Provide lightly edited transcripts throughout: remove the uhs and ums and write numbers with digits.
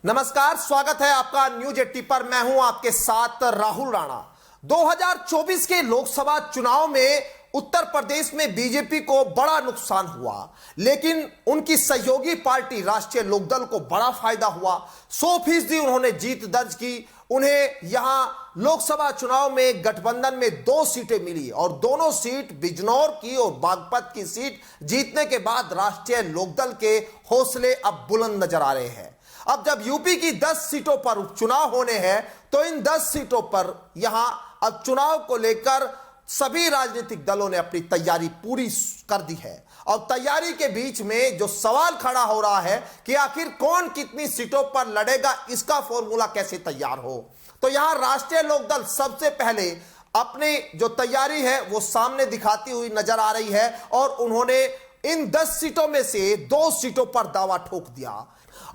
नमस्कार, स्वागत है आपका न्यूज 80 पर। मैं हूं आपके साथ राहुल राणा। 2024 के लोकसभा चुनाव में उत्तर प्रदेश में बीजेपी को बड़ा नुकसान हुआ, लेकिन उनकी सहयोगी पार्टी राष्ट्रीय लोकदल को बड़ा फायदा हुआ। 100% उन्होंने जीत दर्ज की। उन्हें यहां लोकसभा चुनाव में गठबंधन में 2 सीटें मिली और दोनों सीट बिजनौर की और बागपत की सीट जीतने के बाद राष्ट्रीय लोकदल के हौसले अब बुलंद नजर आ रहे हैं। अब जब यूपी की 10 सीटों पर उपचुनाव होने हैं तो इन 10 सीटों पर यहां अब चुनाव को लेकर सभी राजनीतिक दलों ने अपनी तैयारी पूरी कर दी है। और तैयारी के बीच में जो सवाल खड़ा हो रहा है कि आखिर कौन कितनी सीटों पर लड़ेगा, इसका फॉर्मूला कैसे तैयार हो। तो यहां राष्ट्रीय लोकदल सबसे पहले अपनी जो तैयारी है वो सामने दिखाती हुई नजर आ रही है और उन्होंने इन 10 सीटों में से 2 सीटों पर दावा ठोक दिया।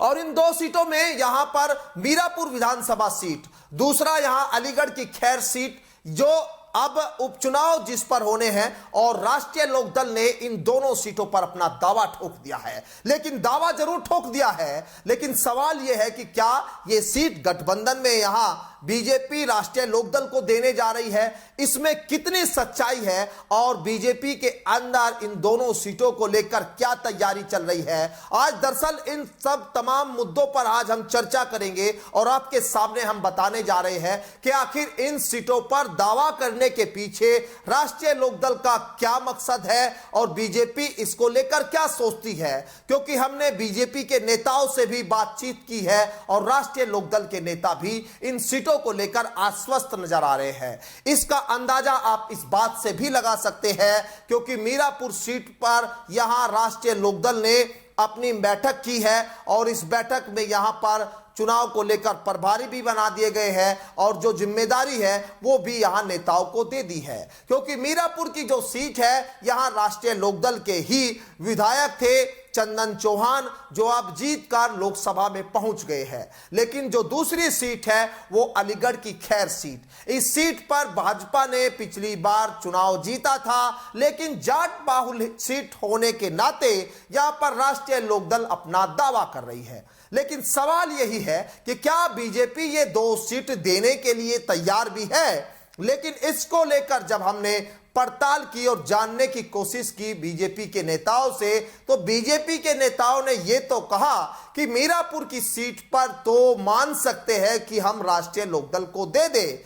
और इन 2 सीटों में यहां पर मीरापुर विधानसभा सीट, दूसरा यहां अलीगढ़ की खैर सीट, जो अब उपचुनाव जिस पर होने हैं, और राष्ट्रीय लोकदल ने इन दोनों सीटों पर अपना दावा ठोक दिया है। लेकिन दावा जरूर ठोक दिया है, लेकिन सवाल यह है कि क्या यह सीट गठबंधन में यहां बीजेपी राष्ट्रीय लोकदल को देने जा रही है, इसमें कितनी सच्चाई है और बीजेपी के अंदर इन दोनों सीटों को लेकर क्या तैयारी चल रही है। आज दरअसल इन सब तमाम मुद्दों पर आज हम चर्चा करेंगे और आपके सामने हम बताने जा रहे हैं कि आखिर इन सीटों पर दावा करने के पीछे राष्ट्रीय लोकदल का क्या मकसद है और बीजेपी इसको लेकर क्या सोचती है। क्योंकि हमने बीजेपी के नेताओं से भी बातचीत की है और राष्ट्रीय लोकदल के नेता भी इन सीटों को लेकर आश्वस्त नजर आ रहे हैं। इसका अंदाजा आप इस बात से भी लगा सकते हैं क्योंकि मीरापुर सीट पर यहां राष्ट्रीय लोकदल ने अपनी बैठक की है और इस बैठक में यहां पर चुनाव को लेकर प्रभारी भी बना दिए गए हैं और जो जिम्मेदारी है वो भी यहां नेताओं को दे दी है। क्योंकि मीरापुर की जो सीट है यहां राष्ट्रीय लोकदल के ही विधायक थे चंदन चौहान, जो अब जीतकर लोकसभा में पहुंच गए हैं। लेकिन जो दूसरी सीट है वो अलीगढ़ की खैर सीट। इस सीट पर भाजपा ने पिछली बार चुनाव जीता था, लेकिन जाट बाहुल सीट होने के नाते यहां पर राष्ट्रीय लोकदल अपना दावा कर रही है। लेकिन सवाल यही है कि क्या बीजेपी ये 2 सीट देने के लिए तैयार भी है। लेकिन इसको लेकर जब हमने पड़ताल की और जानने की कोशिश की बीजेपी के नेताओं से, तो बीजेपी के नेताओं ने यह तो कहा कि मीरापुर की सीट पर तो मान सकते हैं कि हम राष्ट्रीय लोकदल को दे दे,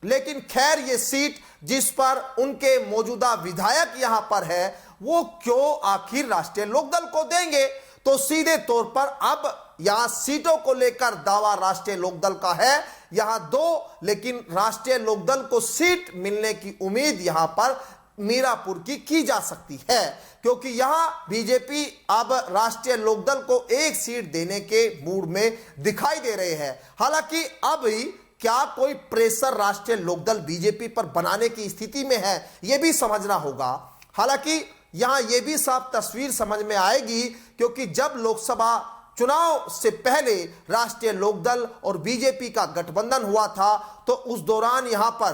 लेकिन खैर ये सीट जिस पर उनके मौजूदा विधायक यहां पर है वो क्यों आखिर राष्ट्रीय लोकदल को देंगे। तो सीधे तौर पर अब यहां सीटों को लेकर दावा राष्ट्रीय लोकदल का है, यहां 2, लेकिन राष्ट्रीय लोकदल को सीट मिलने की उम्मीद यहां पर मीरापुर की जा सकती है। क्योंकि यहां बीजेपी अब राष्ट्रीय लोकदल को 1 सीट देने के मूड में दिखाई दे रहे हैं। हालांकि अब क्या कोई प्रेशर राष्ट्रीय लोकदल बीजेपी पर बनाने की स्थिति में है, यह भी समझना होगा। हालांकि यहां यह भी साफ तस्वीर समझ में आएगी क्योंकि जब लोकसभा चुनाव से पहले राष्ट्रीय लोकदल और बीजेपी का गठबंधन हुआ था तो उस दौरान यहां पर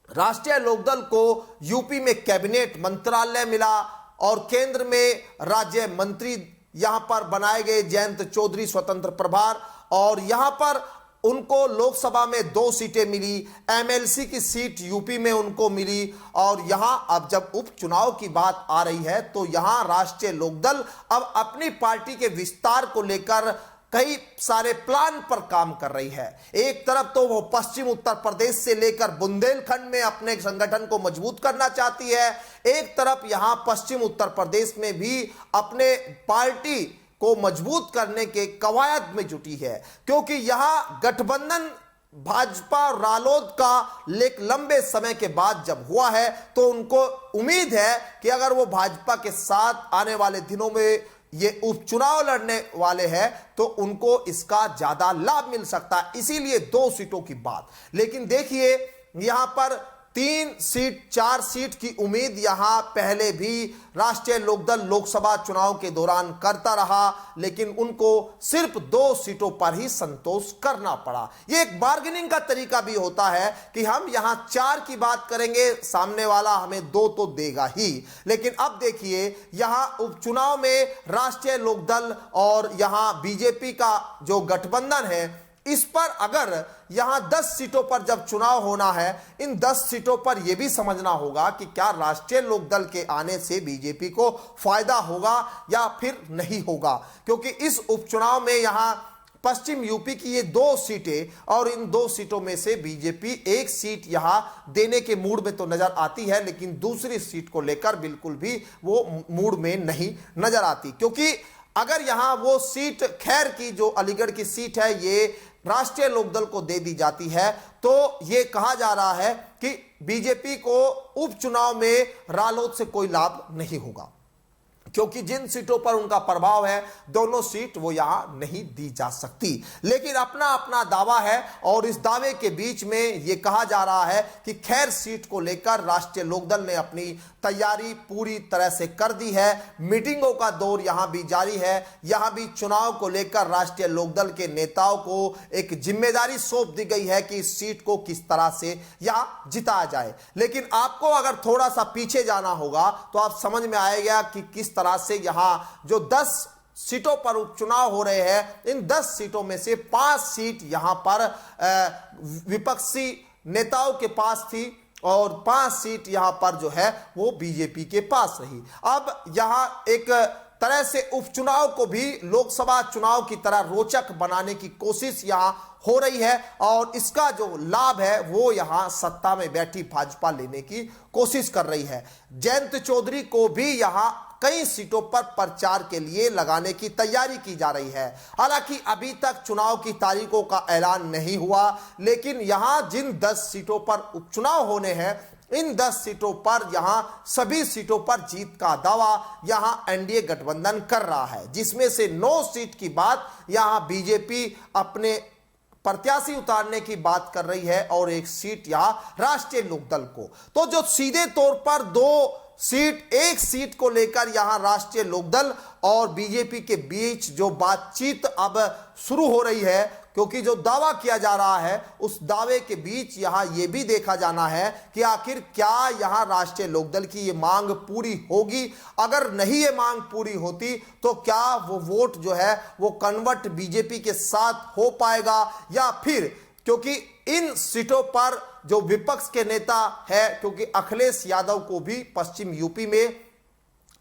राष्ट्रीय लोकदल को यूपी में कैबिनेट मंत्रालय मिला और केंद्र में राज्य मंत्री यहां पर बनाए गए जयंत चौधरी स्वतंत्र प्रभार, और यहां पर उनको लोकसभा में 2 सीटें मिली, एमएलसी की सीट यूपी में उनको मिली। और यहां अब जब उपचुनाव की बात आ रही है तो यहां राष्ट्रीय लोकदल अब अपनी पार्टी के विस्तार को लेकर कई सारे प्लान पर काम कर रही है। एक तरफ तो वो पश्चिम उत्तर प्रदेश से लेकर बुंदेलखंड में अपने संगठन को मजबूत करना चाहती है, एक तरफ यहां पश्चिम उत्तर प्रदेश में भी अपने पार्टी को मजबूत करने के कवायद में जुटी है। क्योंकि यहां गठबंधन भाजपा और रालोद का एक लंबे समय के बाद जब हुआ है तो उनको उम्मीद है कि अगर वो भाजपा के साथ आने वाले दिनों में ये उपचुनाव लड़ने वाले हैं तो उनको इसका ज्यादा लाभ मिल सकता है। इसीलिए 2 सीटों की बात। लेकिन देखिए यहां पर 3 सीट 4 सीट की उम्मीद यहां पहले भी राष्ट्रीय लोकदल लोकसभा चुनाव के दौरान करता रहा, लेकिन उनको सिर्फ 2 सीटों पर ही संतोष करना पड़ा। यह एक बार्गेनिंग का तरीका भी होता है कि हम यहां 4 की बात करेंगे, सामने वाला हमें 2 तो देगा ही। लेकिन अब देखिए यहां उपचुनाव में राष्ट्रीय लोकदल और यहां बीजेपी का जो गठबंधन है, इस पर अगर यहां 10 सीटों पर जब चुनाव होना है, इन 10 सीटों पर यह भी समझना होगा कि क्या राष्ट्रीय लोकदल के आने से बीजेपी को फायदा होगा या फिर नहीं होगा, क्योंकि इस उपचुनाव में यहां पश्चिम यूपी की ये 2 सीटें और इन 2 सीटों में से बीजेपी 1 सीट यहां देने के मूड में तो नजर आती है, लेकिन दूसरी सीट को लेकर बिल्कुल भी वो मूड में नहीं नजर आती, क्योंकि अगर यहां वो सीट खैर की जो अलीगढ़ की सीट है ये राष्ट्रीय लोकदल को दे दी जाती है, तो ये कहा जा रहा है कि बीजेपी को उपचुनाव में रालोद से कोई लाभ नहीं होगा, क्योंकि जिन सीटों पर उनका प्रभाव है दोनों सीट वो यहां नहीं दी जा सकती। लेकिन अपना अपना दावा है और इस दावे के बीच में यह कहा जा रहा है कि खैर सीट को लेकर राष्ट्रीय लोकदल ने अपनी तैयारी पूरी तरह से कर दी है। मीटिंगों का दौर यहां भी जारी है। यहां भी चुनाव को लेकर राष्ट्रीय लोकदल के नेताओं को एक जिम्मेदारी सौंप दी गई है कि इस सीट को किस तरह से यहां जिताया जाए। लेकिन आपको अगर थोड़ा सा पीछे जाना होगा तो आप समझ में आएगा कि किस तरह से यहां जो 10 सीटों पर उपचुनाव हो रहे हैं, इन 10 सीटों में से 5 सीट यहां पर विपक्षी नेताओं के पास थी और 5 सीट यहां पर जो है वो बीजेपी के पास रही। अब यहां एक तरह से उपचुनाव को भी लोकसभा चुनाव की तरह रोचक बनाने की कोशिश यहां हो रही है और इसका जो लाभ है वो यहां सत्ता में बैठी भाजपा लेने की कोशिश कर रही है। जयंत चौधरी को भी यहां कई सीटों पर प्रचार के लिए लगाने की तैयारी की जा रही है। हालांकि अभी तक चुनाव की तारीखों का ऐलान नहीं हुआ, लेकिन यहां जिन 10 सीटों पर उपचुनाव होने हैं, इन 10 सीटों पर यहां सभी सीटों पर जीत का दावा यहां एनडीए गठबंधन कर रहा है, जिसमें से 9 सीट की बात यहां बीजेपी अपने प्रत्याशी उतारने की बात कर रही है और 1 सीट यहां राष्ट्रीय लोकदल को। तो जो सीधे तौर पर 2 सीट 1 सीट को लेकर यहां राष्ट्रीय लोकदल और बीजेपी के बीच जो बातचीत अब शुरू हो रही है, क्योंकि जो दावा किया जा रहा है उस दावे के बीच यहां यह भी देखा जाना है कि आखिर क्या यहां राष्ट्रीय लोकदल की यह मांग पूरी होगी। अगर नहीं ये मांग पूरी होती तो क्या वो वोट जो है वो कन्वर्ट बीजेपी के साथ हो पाएगा या फिर, क्योंकि इन सीटों पर जो विपक्ष के नेता है, क्योंकि अखिलेश यादव को भी पश्चिम यूपी में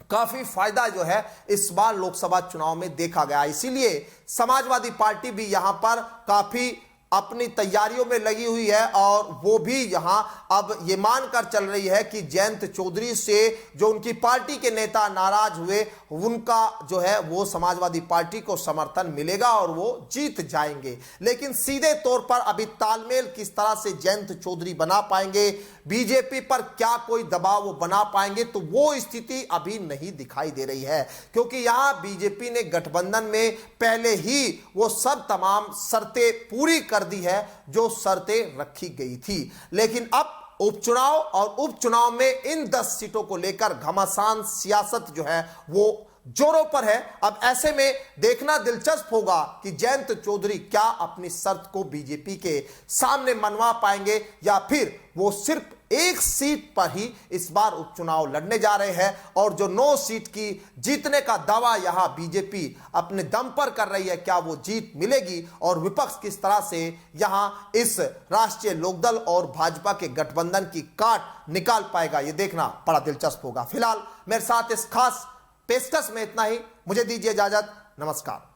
काफी फायदा जो है इस बार लोकसभा चुनाव में देखा गया, इसीलिए समाजवादी पार्टी भी यहां पर काफी अपनी तैयारियों में लगी हुई है और वो भी यहां अब ये मानकर चल रही है कि जयंत चौधरी से जो उनकी पार्टी के नेता नाराज हुए, उनका जो है वो समाजवादी पार्टी को समर्थन मिलेगा और वो जीत जाएंगे। लेकिन सीधे तौर पर अभी तालमेल किस तरह से जयंत चौधरी बना पाएंगे, बीजेपी पर क्या कोई दबाव वो बना पाएंगे, तो वो स्थिति अभी नहीं दिखाई दे रही है, क्योंकि यहां बीजेपी ने गठबंधन में पहले ही वो सब तमाम शर्तें पूरी कर दी है जो शर्तें रखी गई थी। लेकिन अब उपचुनाव और उपचुनाव में इन 10 सीटों को लेकर घमासान सियासत जो है वो जोरों पर है। अब ऐसे में देखना दिलचस्प होगा कि जयंत चौधरी क्या अपनी शर्त को बीजेपी के सामने मनवा पाएंगे या फिर वो सिर्फ 1 सीट पर ही इस बार उपचुनाव लड़ने जा रहे हैं और जो 9 सीट की जीतने का दावा यहां बीजेपी अपने दम पर कर रही है, क्या वो जीत मिलेगी और विपक्ष किस तरह से यहां इस राष्ट्रीय लोकदल और भाजपा के गठबंधन की काट निकाल पाएगा, ये देखना बड़ा दिलचस्प होगा। फिलहाल मेरे साथ इस खास पेशकश में इतना ही। मुझे दीजिए इजाजत। नमस्कार।